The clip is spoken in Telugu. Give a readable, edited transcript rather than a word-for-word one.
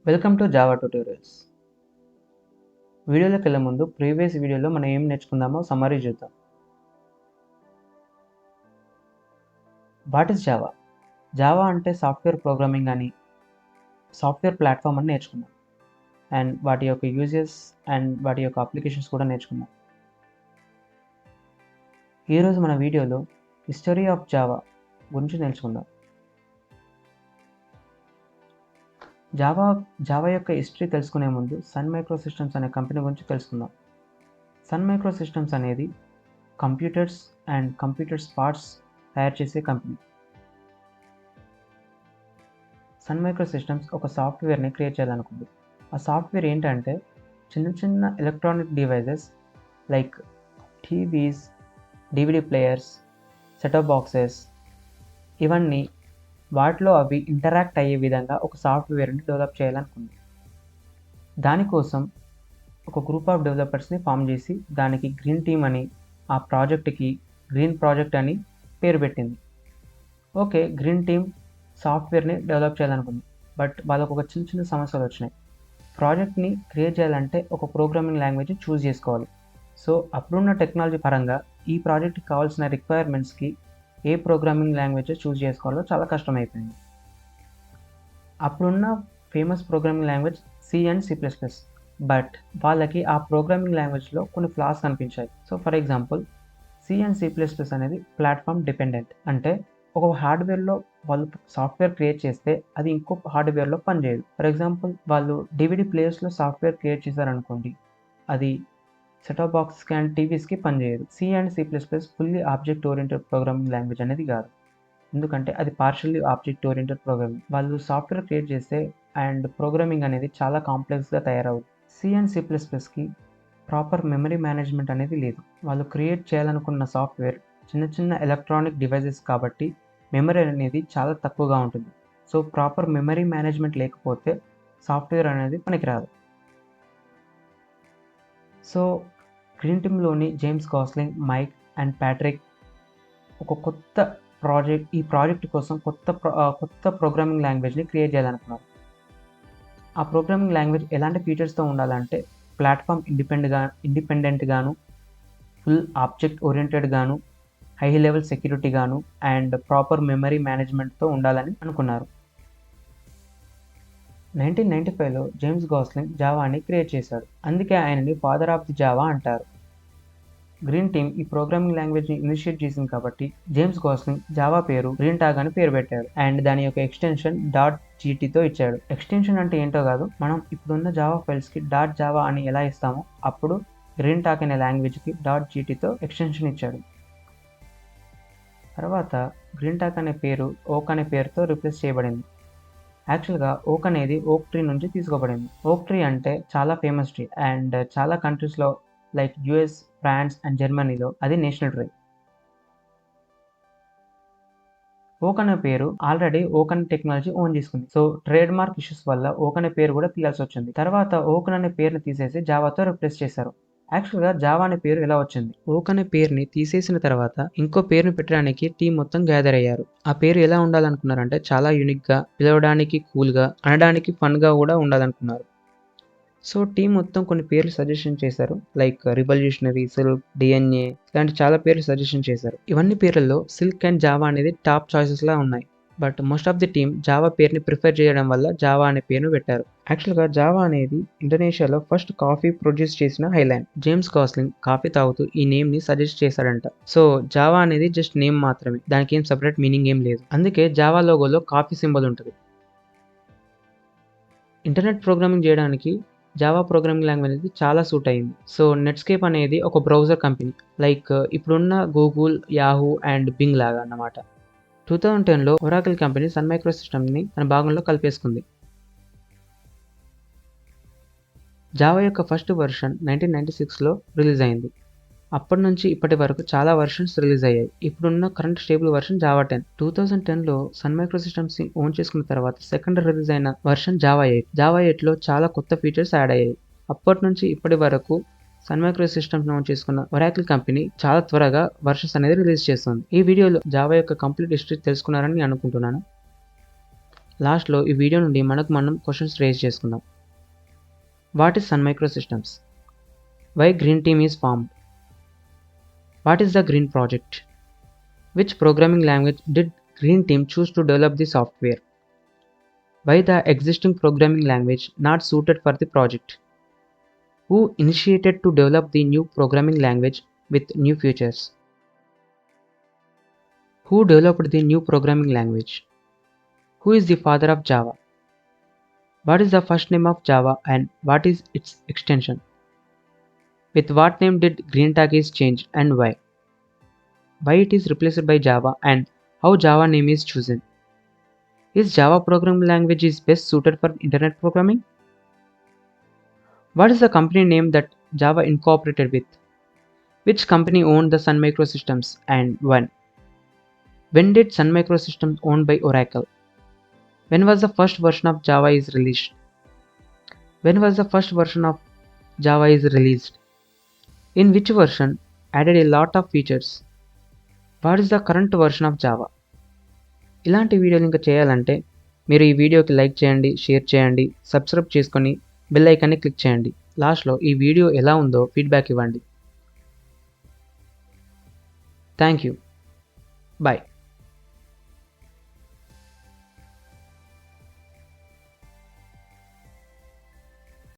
Welcome to Java tutorials. వీడియోలోకి వెళ్ళే ముందు ప్రీవియస్ వీడియోలో మనం ఏం నేర్చుకుందామో సమ్మరీ చూద్దాం. What is Java? జావా అంటే సాఫ్ట్వేర్ ప్రోగ్రామింగ్ అని, సాఫ్ట్వేర్ ప్లాట్ఫామ్ అని నేర్చుకున్నాం. అండ్ వాటి యొక్క యూజెస్ అండ్ వాటి యొక్క అప్లికేషన్స్ కూడా నేర్చుకున్నాం. ఈరోజు మన వీడియోలో హిస్టరీ ఆఫ్ జావా గురించి నేర్చుకుందాం. జావా యొక్క హిస్టరీ తెలుసుకునే ముందు సన్ మైక్రో సిస్టమ్స్ అనే కంపెనీ గురించి తెలుసుకుందాం. సన్ మైక్రో సిస్టమ్స్ అనేది కంప్యూటర్స్ అండ్ కంప్యూటర్స్ పార్ట్స్ తయారు చేసే కంపెనీ. సన్ మైక్రో సిస్టమ్స్ ఒక సాఫ్ట్వేర్ని క్రియేట్ చేయాలనుకుంది. ఆ సాఫ్ట్వేర్ ఏంటంటే చిన్న చిన్న electronic devices like TVs, DVD players, setup boxes, ఇవన్నీ వాటిలో అవి ఇంటరాక్ట్ అయ్యే విధంగా ఒక సాఫ్ట్వేర్ని డెవలప్ చేయాలనుకుంది. దానికోసం ఒక గ్రూప్ ఆఫ్ డెవలపర్స్ని ఫామ్ చేసి దానికి గ్రీన్ టీమ్ అని, ఆ ప్రాజెక్ట్కి గ్రీన్ ప్రాజెక్ట్ అని పేరు పెట్టింది. ఓకే, గ్రీన్ టీమ్ సాఫ్ట్వేర్ని డెవలప్ చేయాలనుకుంది. బట్ వాళ్ళకు ఒక చిన్న చిన్న సమస్యలు వచ్చినాయి. ప్రాజెక్ట్ని క్రియేట్ చేయాలంటే ఒక ప్రోగ్రామింగ్ లాంగ్వేజ్ని చూస్ చేసుకోవాలి. సో అప్పుడున్న టెక్నాలజీ పరంగా ఈ ప్రాజెక్ట్కి కావాల్సిన రిక్వైర్మెంట్స్కి ఏ ప్రోగ్రామింగ్ లాంగ్వేజ్ చూస్ చేసుకోవాలో చాలా కష్టమైపోయింది. అప్పుడున్న famous programming language C and C plus plus. But వాళ్ళకి ఆ ప్రోగ్రామింగ్ లాంగ్వేజ్లో కొన్ని ఫ్లాస్ కనిపించాయి. So for example, C and C plus plus అనేది ప్లాట్ఫామ్ డిపెండెంట్. అంటే ఒక హార్డ్వేర్లో వాళ్ళు సాఫ్ట్వేర్ క్రియేట్ చేస్తే అది ఇంకొక హార్డ్వేర్లో పనిచేయదు. ఫర్ ఎగ్జాంపుల్, వాళ్ళు డివిడి ప్లేయర్స్లో సాఫ్ట్వేర్ క్రియేట్ చేశారనుకోండి, అది సెటప్ బాక్స్కి అండ్ టీవీస్కి పనిచేయదు. C and C plus plus fully object oriented programming language అనేది కాదు, ఎందుకంటే అది పార్షియల్లీ ఆబ్జెక్ట్ ఓరియంటెడ్ ప్రోగ్రామింగ్. వాళ్ళు సాఫ్ట్వేర్ క్రియేట్ చేస్తే అండ్ ప్రోగ్రామింగ్ అనేది చాలా కాంప్లెక్స్గా తయారవుతుంది. సి అండ్ సి ప్లస్ ప్లస్కి ప్రాపర్ మెమరీ మేనేజ్మెంట్ అనేది లేదు. వాళ్ళు క్రియేట్ చేయాలనుకున్న సాఫ్ట్వేర్ చిన్న చిన్న ఎలక్ట్రానిక్ డివైజెస్ కాబట్టి మెమరీ అనేది చాలా తక్కువగా ఉంటుంది. సో ప్రాపర్ మెమరీ మేనేజ్మెంట్ లేకపోతే సాఫ్ట్వేర్ అనేది పనికిరాదు. సో గ్రీన్ టీమ్లోని James Gosling, Mike and Patrick ఒక ఈ ప్రాజెక్ట్ కోసం కొత్త ప్రోగ్రామింగ్ లాంగ్వేజ్ని క్రియేట్ చేయాలనుకున్నారు. ఆ ప్రోగ్రామింగ్ లాంగ్వేజ్ ఎలాంటి ఫీచర్స్తో ఉండాలంటే ప్లాట్ఫామ్ ఇండిపెండెంట్ గాను, ఫుల్ ఆబ్జెక్ట్ ఓరియంటెడ్ గాను, హై లెవెల్ సెక్యూరిటీ గాను అండ్ ప్రాపర్ మెమరీ మేనేజ్మెంట్తో ఉండాలని అనుకున్నారు. 1995లో జేమ్స్ గాస్లింగ్ జావాని క్రియేట్ చేశాడు. అందుకే ఆయనని ఫాదర్ ఆఫ్ ది జావా అంటారు. గ్రీన్ టీమ్ ఈ ప్రోగ్రామింగ్ లాంగ్వేజ్ని ఇనిషియేట్ చేసింది కాబట్టి జేమ్స్ గాస్లింగ్ జావా పేరు గ్రీన్ టాగ్ అని పేరు పెట్టాడు. అండ్ దాని యొక్క ఎక్స్టెన్షన్ .gt ఇచ్చాడు. ఎక్స్టెన్షన్ అంటే ఏంటో కాదు, మనం ఇప్పుడున్న జావా ఫైల్స్కి .java అని ఎలా ఇస్తామో అప్పుడు గ్రీన్ టాగ్ అనే లాంగ్వేజ్కి .gt ఎక్స్టెన్షన్ ఇచ్చాడు. తర్వాత గ్రీన్ టాగ్ అనే పేరు ఓక్ అనే పేరుతో రిప్లేస్ చేయబడింది. యాక్చువల్గా ఓక్ అనేది ఓక్ ట్రీ నుంచి తీసుకోబడింది. ఓక్ ట్రీ అంటే చాలా ఫేమస్ ట్రీ అండ్ చాలా కంట్రీస్లో లైక్ యుఎస్, ఫ్రాన్స్ అండ్ జర్మనీలో అది నేషనల్ ట్రీ. ఓక్ అనే పేరు ఆల్రెడీ ఓక్ అనే టెక్నాలజీ ఓన్ చేసుకుంది. సో ట్రేడ్ మార్క్ ఇష్యూస్ వల్ల ఓక్ అనే పేరు కూడా తీయాల్సి వచ్చింది. తర్వాత ఓక్ అనే పేరుని తీసేసి జావాతో రిప్లేస్ చేశారు. యాక్చువల్గా జావా అనే పేరు ఎలా వచ్చింది? ఓక్ అనే పేరుని తీసేసిన తర్వాత ఇంకో పేరుని పెట్టడానికి టీం మొత్తం గ్యాదర్ అయ్యారు. ఆ పేరు ఎలా ఉండాలనుకున్నారంటే చాలా యూనిక్గా, పిలవడానికి కూల్గా, అనడానికి ఫన్గా కూడా ఉండాలనుకున్నారు. సో టీం మొత్తం కొన్ని పేర్లు సజెషన్ చేశారు, లైక్ రివల్యూషనరీ, సిల్క్, డిఎన్ఏ ఇలాంటి చాలా పేర్లు సజెషన్ చేశారు. ఇవన్నీ పేర్లలో సిల్క్ అండ్ జావా అనేది టాప్ చాయిసెస్లా ఉన్నాయి. But most of the team Java పేరుని ప్రిఫర్ చేయడం వల్ల జావా అనే పేరును పెట్టారు. యాక్చువల్గా జావా అనేది ఇండోనేషియాలో ఫస్ట్ కాఫీ ప్రొడ్యూస్ చేసిన ఐలాండ్. జేమ్స్ గాస్లింగ్ కాఫీ తాగుతూ ఈ నేమ్ని సజెస్ట్ చేశాడంట. సో జావా అనేది జస్ట్ నేమ్ మాత్రమే, దానికి ఏం సపరేట్ మీనింగ్ ఏం లేదు. అందుకే జావా లోగోలో కాఫీ సింబల్ ఉంటుంది. ఇంటర్నెట్ ప్రోగ్రామింగ్ చేయడానికి జావా ప్రోగ్రామింగ్ లాంగ్వేజ్ అనేది చాలా సూట్ అయింది. సో నెట్స్కేప్ అనేది ఒక బ్రౌజర్ కంపెనీ, లైక్ ఇప్పుడున్న గూగుల్, యాహూ అండ్ బింగ్ లాగా అన్నమాట. 2010లో ఒరాకిల్ కంపెనీ సన్ మైక్రో సిస్టమ్ని తన భాగంలో కలిపేసుకుంది. జావా యొక్క ఫస్ట్ వర్షన్ 1996లో రిలీజ్ అయింది. అప్పటి నుంచి ఇప్పటి వరకు చాలా వర్షన్స్ రిలీజ్ అయ్యాయి. ఇప్పుడున్న కరెంట్ స్టేబుల్ వర్షన్ జావా 10. 2010లో సన్ మైక్రో సిస్టమ్స్ ఓన్ చేసుకున్న తర్వాత సెకండ్ రిలీజ్ అయిన వర్షన్ జావా 8. జావా 8లో చాలా కొత్త ఫీచర్స్ యాడ్ అయ్యాయి. అప్పటి నుంచి ఇప్పటి వరకు సన్ మైక్రో సిస్టమ్స్ ఓన్ చేసుకున్న ఒరాకిల్ కంపెనీ చాలా త్వరగా వర్షన్స్ అనేది రిలీజ్ చేస్తుంది. ఈ వీడియోలో జావా యొక్క కంప్లీట్ హిస్టరీ తెలుసుకున్నారని అనుకుంటున్నాను. లాస్ట్లో ఈ వీడియో నుండి మనం క్వశ్చన్స్ రేజ్ చేసుకుందాం. What is Sun Microsystems? Why Green Team is formed? What is the Green Project? Which programming language did Green Team choose to develop the software? Why the existing programming language not suited for the project? Who initiated to develop the new programming language with new features? Who developed the new programming language? Who is the father of Java? What is the first name of Java and what is its extension? With what name did green tag is changed and why? Why it is replaced by Java and how Java name is chosen? Is Java programming language is best suited for internet programming? What is the company name that Java incorporated with? Which company owned the Sun Microsystems and when? When did Sun Microsystems owned by Oracle? When was the first version of Java is released? When was the first version of Java is released? In which version added a lot of features? What is the current version of Java? ఇలాంటి వీడియోలు ఇంకా చేయాలంటే మీరు ఈ వీడియోకి లైక్ చేయండి, షేర్ చేయండి, సబ్స్క్రైబ్ చేసుకొని బెల్ ఐకాన్ని క్లిక్ చేయండి. లాస్ట్లో ఈ వీడియో ఎలా ఉందో ఫీడ్బ్యాక్ ఇవ్వండి. Thank you. బాయ్.